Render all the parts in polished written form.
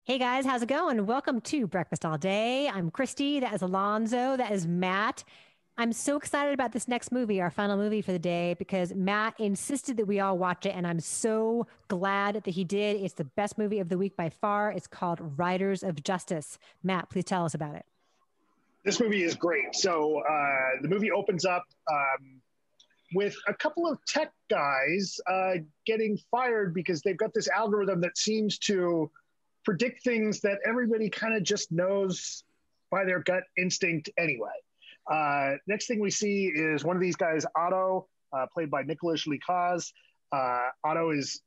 Hey guys, how's it going? Welcome to Breakfast All Day. I'm Christy. That is Alonso. That is Matt. I'm so excited about this next movie, our final movie for the day, because Matt insisted that we all watch it, and I'm so glad that he did. It's the best movie of the week by far. It's called Riders of Justice. Matt, please tell us about it. This movie is great. So the movie opens up with a couple of tech guys getting fired because they've got this algorithm that seems to predict things that everybody kind of just knows by their gut instinct anyway. Next thing we see is one of these guys, Otto, played by Nicolas. Kaas. Otto is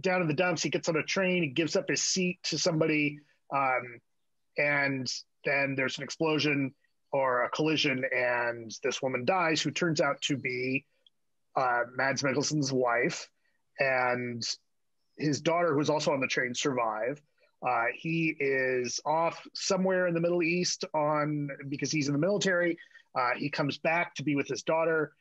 down in the dumps. He gets on a train. He gives up his seat to somebody, and then there's an explosion or a collision, and this woman dies, who turns out to be Mads Mikkelsen's wife, and his daughter, who's also on the train, survive. He is off somewhere in the Middle East because he's in the military. He comes back to be with his daughter.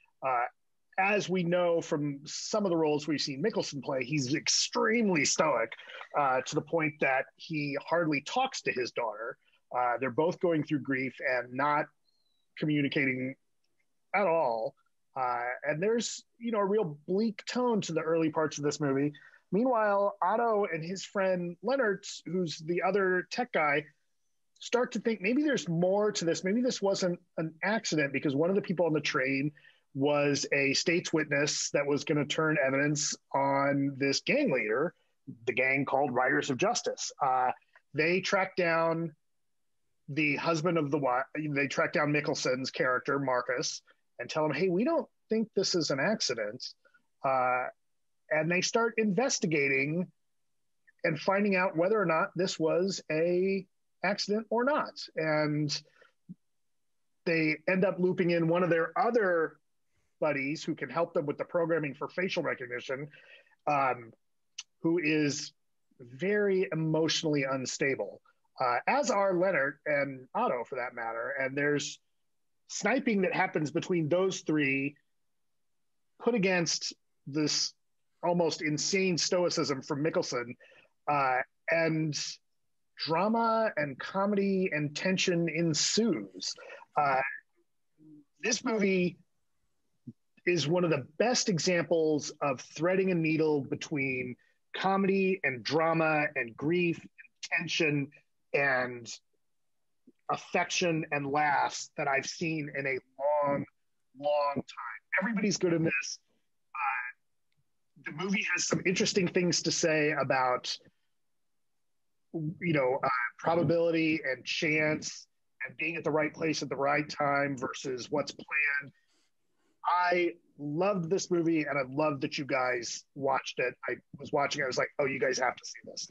As we know from some of the roles we've seen Mikkelsen play, he's extremely stoic to the point that he hardly talks to his daughter. They're both going through grief and not communicating at all. And there's, a real bleak tone to the early parts of this movie. Meanwhile, Otto and his friend Leonard, who's the other tech guy, start to think maybe there's more to this. Maybe this wasn't an accident, because one of the people on the train was a state's witness that was going to turn evidence on this gang leader, the gang called Riders of Justice. They track down the husband of the wife. They track down Mikkelsen's character, Marcus, and tell him, hey, we don't think this is an accident. And they start investigating and finding out whether or not this was a accident or not. And they end up looping in one of their other buddies who can help them with the programming for facial recognition, who is very emotionally unstable, as are Leonard and Otto, for that matter. And there's sniping that happens between those three, put against this almost insane stoicism from Mikkelsen, and drama and comedy and tension ensues. This movie is one of the best examples of threading a needle between comedy and drama and grief and tension and affection and laughs that I've seen in a long, long time. Everybody's good in this. The movie has some interesting things to say about, probability and chance and being at the right place at the right time versus what's planned. I loved this movie, and I loved that you guys watched it. I was watching, I was like, oh, you guys have to see this.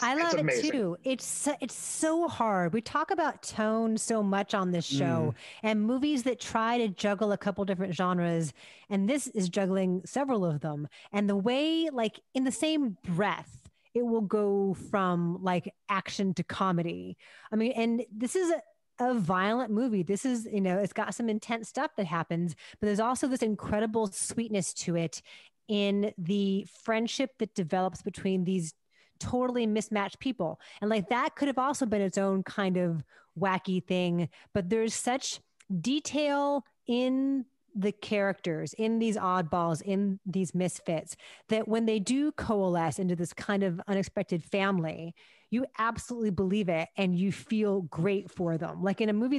I love it's it too. It's so hard. We talk about tone so much on this show, and movies that try to juggle a couple different genres, and this is juggling several of them. And the way, like, in the same breath, it will go from like action to comedy. I mean, and this is a violent movie. This is, it's got some intense stuff that happens, but there's also this incredible sweetness to it in the friendship that develops between these totally mismatched people. And like that could have also been its own kind of wacky thing, but there's such detail in the characters, in these oddballs, in these misfits, that when they do coalesce into this kind of unexpected family, you absolutely believe it and you feel great for them. Like in a movie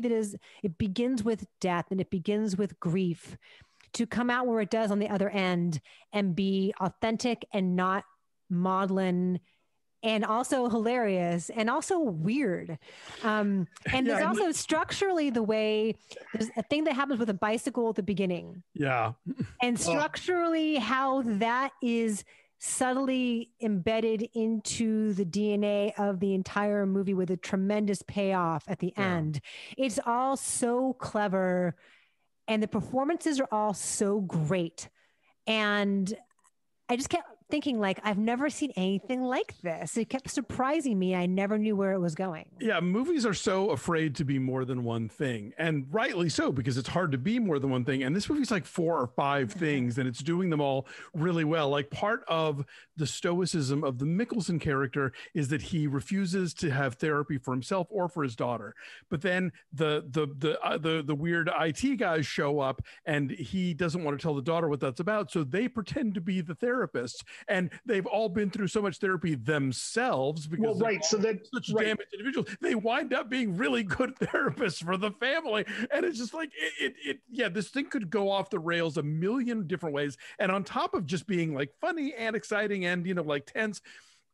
it begins with death and it begins with grief, to come out where it does on the other end and be authentic and not maudlin, and also hilarious and also weird. And there's also structurally the way there's a thing that happens with a bicycle at the beginning. Yeah. And structurally how that is subtly embedded into the DNA of the entire movie with a tremendous payoff at the end. It's all so clever, and the performances are all so great. And I just can't thinking like, I've never seen anything like this. It kept surprising me. I never knew where it was going. Yeah, movies are so afraid to be more than one thing, and rightly so, because it's hard to be more than one thing. And this movie's like 4 or 5 things, and it's doing them all really well. Like, part of the stoicism of the Mikkelsen character is that he refuses to have therapy for himself or for his daughter. But then the weird IT guys show up, and he doesn't want to tell the daughter what that's about, so they pretend to be the therapists, and they've all been through so much therapy themselves because so that such damaged individuals. They wind up being really good therapists for the family, and it's just like this thing could go off the rails a million different ways. And on top of just being like funny and exciting and like tense,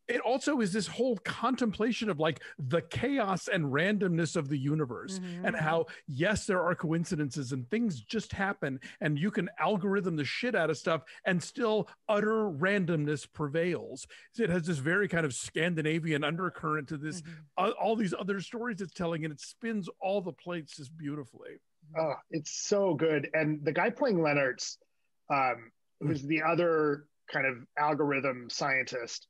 it also is this whole contemplation of like the chaos and randomness of the universe, and how, yes, there are coincidences and things just happen, and you can algorithm the shit out of stuff and still utter randomness prevails. It has this very kind of Scandinavian undercurrent to this, all these other stories it's telling, and it spins all the plates just beautifully. Oh, it's so good. And the guy playing Lennartz, who's the other kind of algorithm scientist,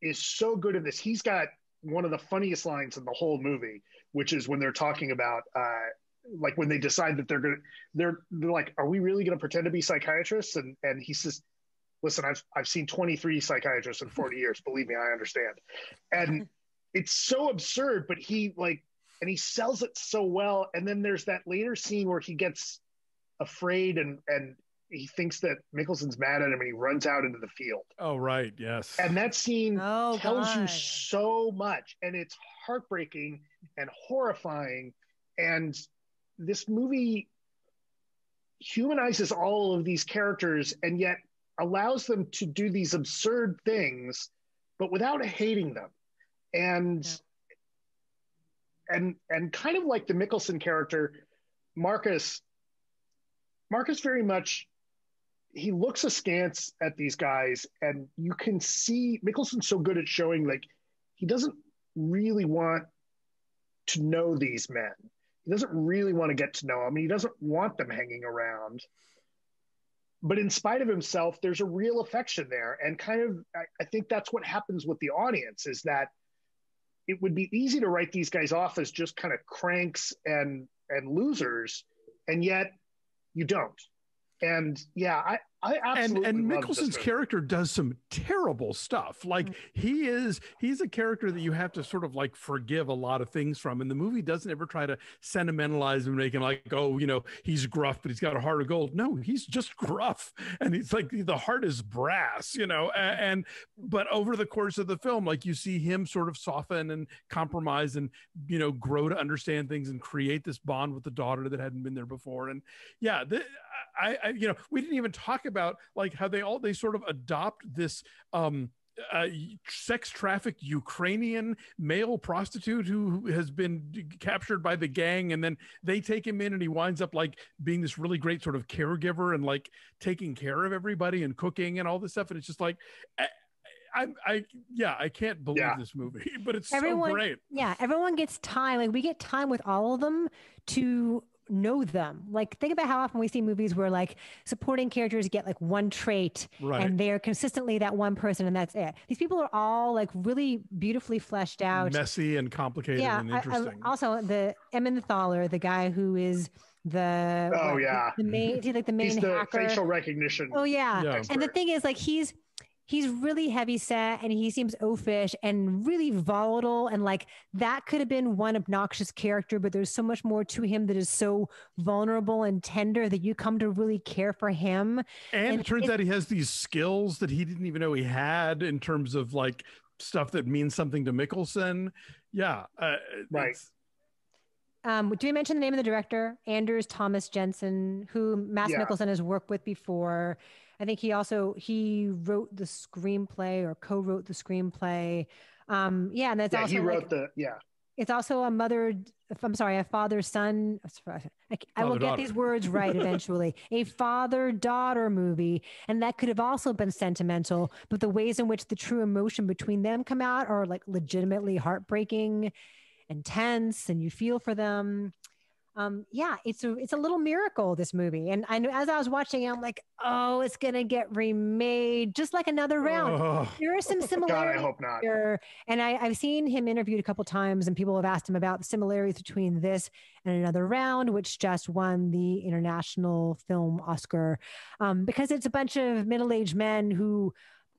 is so good at this. He's got one of the funniest lines in the whole movie, which is when they're talking about like when they decide that they're like, are we really going to pretend to be psychiatrists? And he says, listen, I've seen 23 psychiatrists in 40 years. Believe me, I understand. And it's so absurd, but he sells it so well. And then there's that later scene where he gets afraid and he thinks that Mikkelsen's mad at him, and he runs out into the field. Oh, right. Yes. And that scene tells you so much, and it's heartbreaking and horrifying. And this movie humanizes all of these characters and yet allows them to do these absurd things, but without hating them. And kind of like the Mikkelsen character, Marcus very much, he looks askance at these guys, and you can see Mikkelsen's so good at showing like he doesn't really want to know these men. He doesn't really want to get to know them. He doesn't want them hanging around. But in spite of himself, there's a real affection there. And kind of, I think that's what happens with the audience, is that it would be easy to write these guys off as just kind of cranks and losers, and yet you don't. And yeah, I absolutely and love Mikkelsen's character does some terrible stuff. Like he's a character that you have to sort of like forgive a lot of things from. And the movie doesn't ever try to sentimentalize him, make him like, oh, he's gruff, but he's got a heart of gold. No, he's just gruff. And it's like the heart is brass, but over the course of the film, like you see him sort of soften and compromise and, grow to understand things and create this bond with the daughter that hadn't been there before. And yeah, we didn't even talk about like how they sort of adopt this sex trafficked Ukrainian male prostitute who has been captured by the gang, and then they take him in, and he winds up like being this really great sort of caregiver and like taking care of everybody and cooking and all this stuff. And it's just like, I can't believe this movie, but it's so great. Yeah, everyone gets time. Like we get time with all of them to know them. Like think about how often we see movies where like supporting characters get like one trait, and they're consistently that one person, and that's it. These people are all like really beautifully fleshed out, messy and complicated and interesting. Also the Emmenthaler, the guy who is the main, he's like the main hacker. Facial recognition. Oh yeah. And the thing is like he's really heavy set, and he seems oafish and really volatile. And like that could have been one obnoxious character, but there's so much more to him that is so vulnerable and tender that you come to really care for him. And it turns out he has these skills that he didn't even know he had in terms of like stuff that means something to Mikkelsen. Yeah. Right. Do we mention the name of the director? Anders Thomas Jensen, who Mads Mikkelsen has worked with before. I think he wrote the screenplay or co-wrote the screenplay. And that's also he wrote It's also a father-son. I will get these words right eventually. A father-daughter movie, and that could have also been sentimental, but the ways in which the true emotion between them come out are like legitimately heartbreaking and tense, and you feel for them. yeah, it's a little miracle, this movie. And I know as I was watching it, I'm like, oh, it's gonna get remade, just like Another Round. Oh. There are some similarities. God, I hope not. Here. And I've seen him interviewed a couple times, and people have asked him about the similarities between this and Another Round, which just won the International Film Oscar, because it's a bunch of middle-aged men who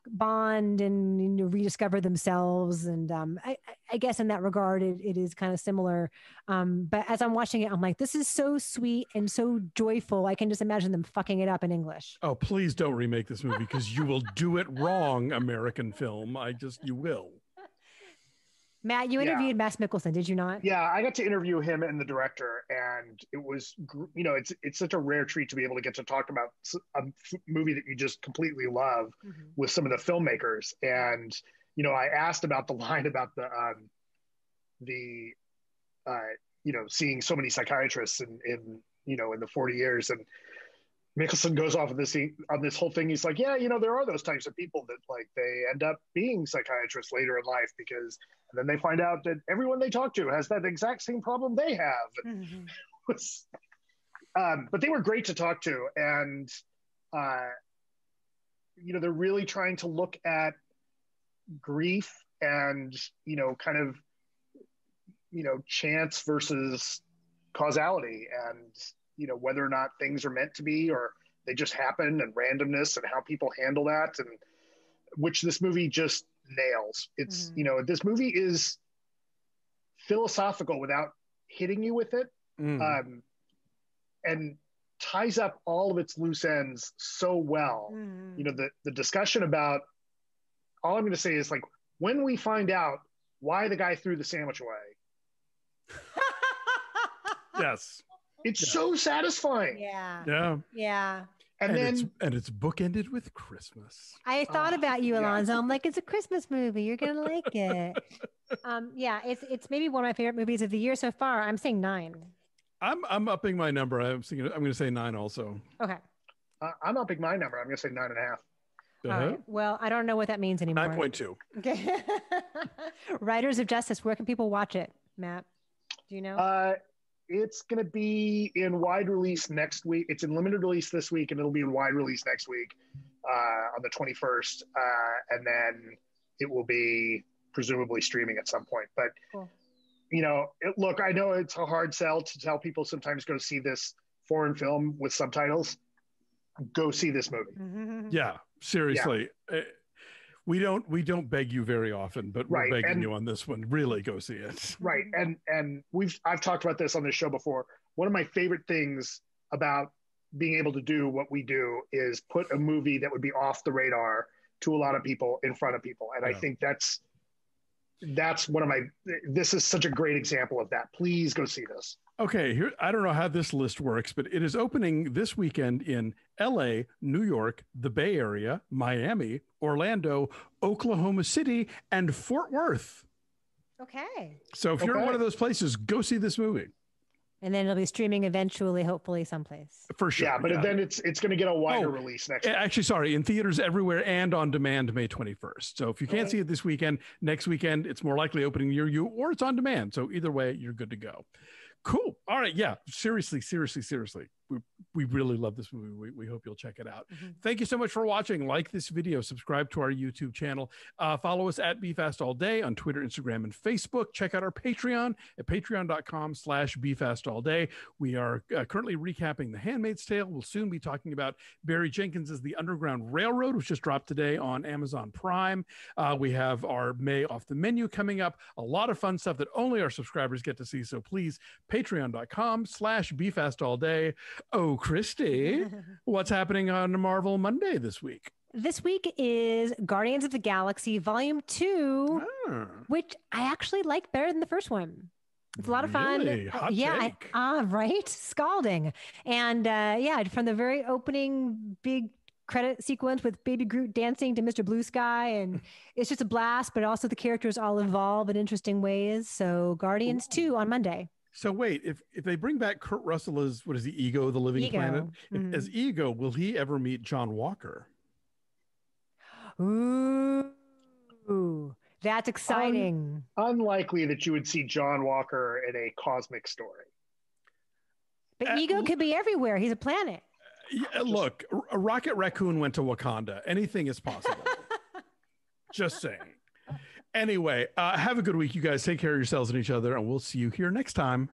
bond and rediscover themselves. And I guess in that regard, it is kind of similar. But as I'm watching it, I'm like, this is so sweet and so joyful. I can just imagine them fucking it up in English. Oh, please don't remake this movie, because you will do it wrong, American film. You will. Matt, you interviewed Mads Mikkelsen, did you not? Yeah, I got to interview him and the director, and it was, it's such a rare treat to be able to get to talk about a movie that you just completely love with some of the filmmakers. And, I asked about the line about seeing so many psychiatrists in the 40 years. And Mikkelsen goes off on this whole thing. He's like, yeah, there are those types of people that like they end up being psychiatrists later in life, because and then they find out that everyone they talk to has that exact same problem they have. But they were great to talk to. And, they're really trying to look at grief and, kind of, chance versus causality, and, whether or not things are meant to be or they just happen, and randomness, and how people handle that, and which this movie just nails. It's, this movie is philosophical without hitting you with it, and ties up all of its loose ends so well. The discussion about, all I'm going to say is, like, when we find out why the guy threw the sandwich away. Yes. It's so satisfying. Yeah. And then it's bookended with Christmas. I thought about you, Alonso. I'm like, it's a Christmas movie. You're gonna like it. It's maybe one of my favorite movies of the year so far. I'm saying 9. I'm upping my number. I'm going to say 9 also. Okay. I'm upping my number. I'm going to say 9.5. All right. Well, I don't know what that means anymore. 9.2. Okay. Riders of Justice. Where can people watch it, Matt? Do you know? It's going to be in wide release next week. It's in limited release this week, and it'll be in wide release next week on the 21st. And then it will be presumably streaming at some point. But, cool. Look, I know it's a hard sell to tell people sometimes go see this foreign film with subtitles. Go see this movie. Yeah, seriously. Yeah. We don't beg you very often, but we're begging you on this one. Really go see it. Right. And I've talked about this on this show before. One of my favorite things about being able to do what we do is put a movie that would be off the radar to a lot of people in front of people. And I think that's this is such a great example of that. Please go see this. Okay, here, I don't know how this list works, but it is opening this weekend in LA, New York, the Bay Area, Miami, Orlando, Oklahoma City, and Fort Worth. Okay. So if you're in one of those places, go see this movie. And then it'll be streaming eventually, hopefully someplace. For sure. Yeah, but then it's going to get a wider release next week. Actually, sorry, in theaters everywhere and on demand May 21st. So if you can't see it this weekend, next weekend, it's more likely opening near you, or it's on demand. So either way, you're good to go. Cool. All right. Yeah. Seriously. We really love this movie. We hope you'll check it out. Thank you so much for watching. Like this video, subscribe to our YouTube channel, follow us at BeFastAllDay on Twitter, Instagram, and Facebook. Check out our Patreon at patreon.com/BeFastAllDay. We are currently recapping The Handmaid's Tale. We'll soon be talking about Barry Jenkins's The Underground Railroad, which just dropped today on Amazon Prime. We have our May Off the Menu coming up. A lot of fun stuff that only our subscribers get to see. So please, patreon.com/BeFastAllDay. Oh, Christy, what's happening on Marvel Monday this week? This week is Guardians of the Galaxy Volume 2, which I actually like better than the first one. It's a lot of fun. Hot take. Right? Scalding. And from the very opening big credit sequence with Baby Groot dancing to Mr. Blue Sky, and it's just a blast, but also the characters all evolve in interesting ways. So Guardians 2 on Monday. So wait, if they bring back Kurt Russell as, what is he, Ego, the Living Planet? As Ego, will he ever meet John Walker? Ooh, that's exciting. Unlikely that you would see John Walker in a cosmic story. But Ego could be everywhere. He's a planet. Yeah, look, a Rocket Raccoon went to Wakanda. Anything is possible. Just saying. Anyway, have a good week, you guys. Take care of yourselves and each other, and we'll see you here next time.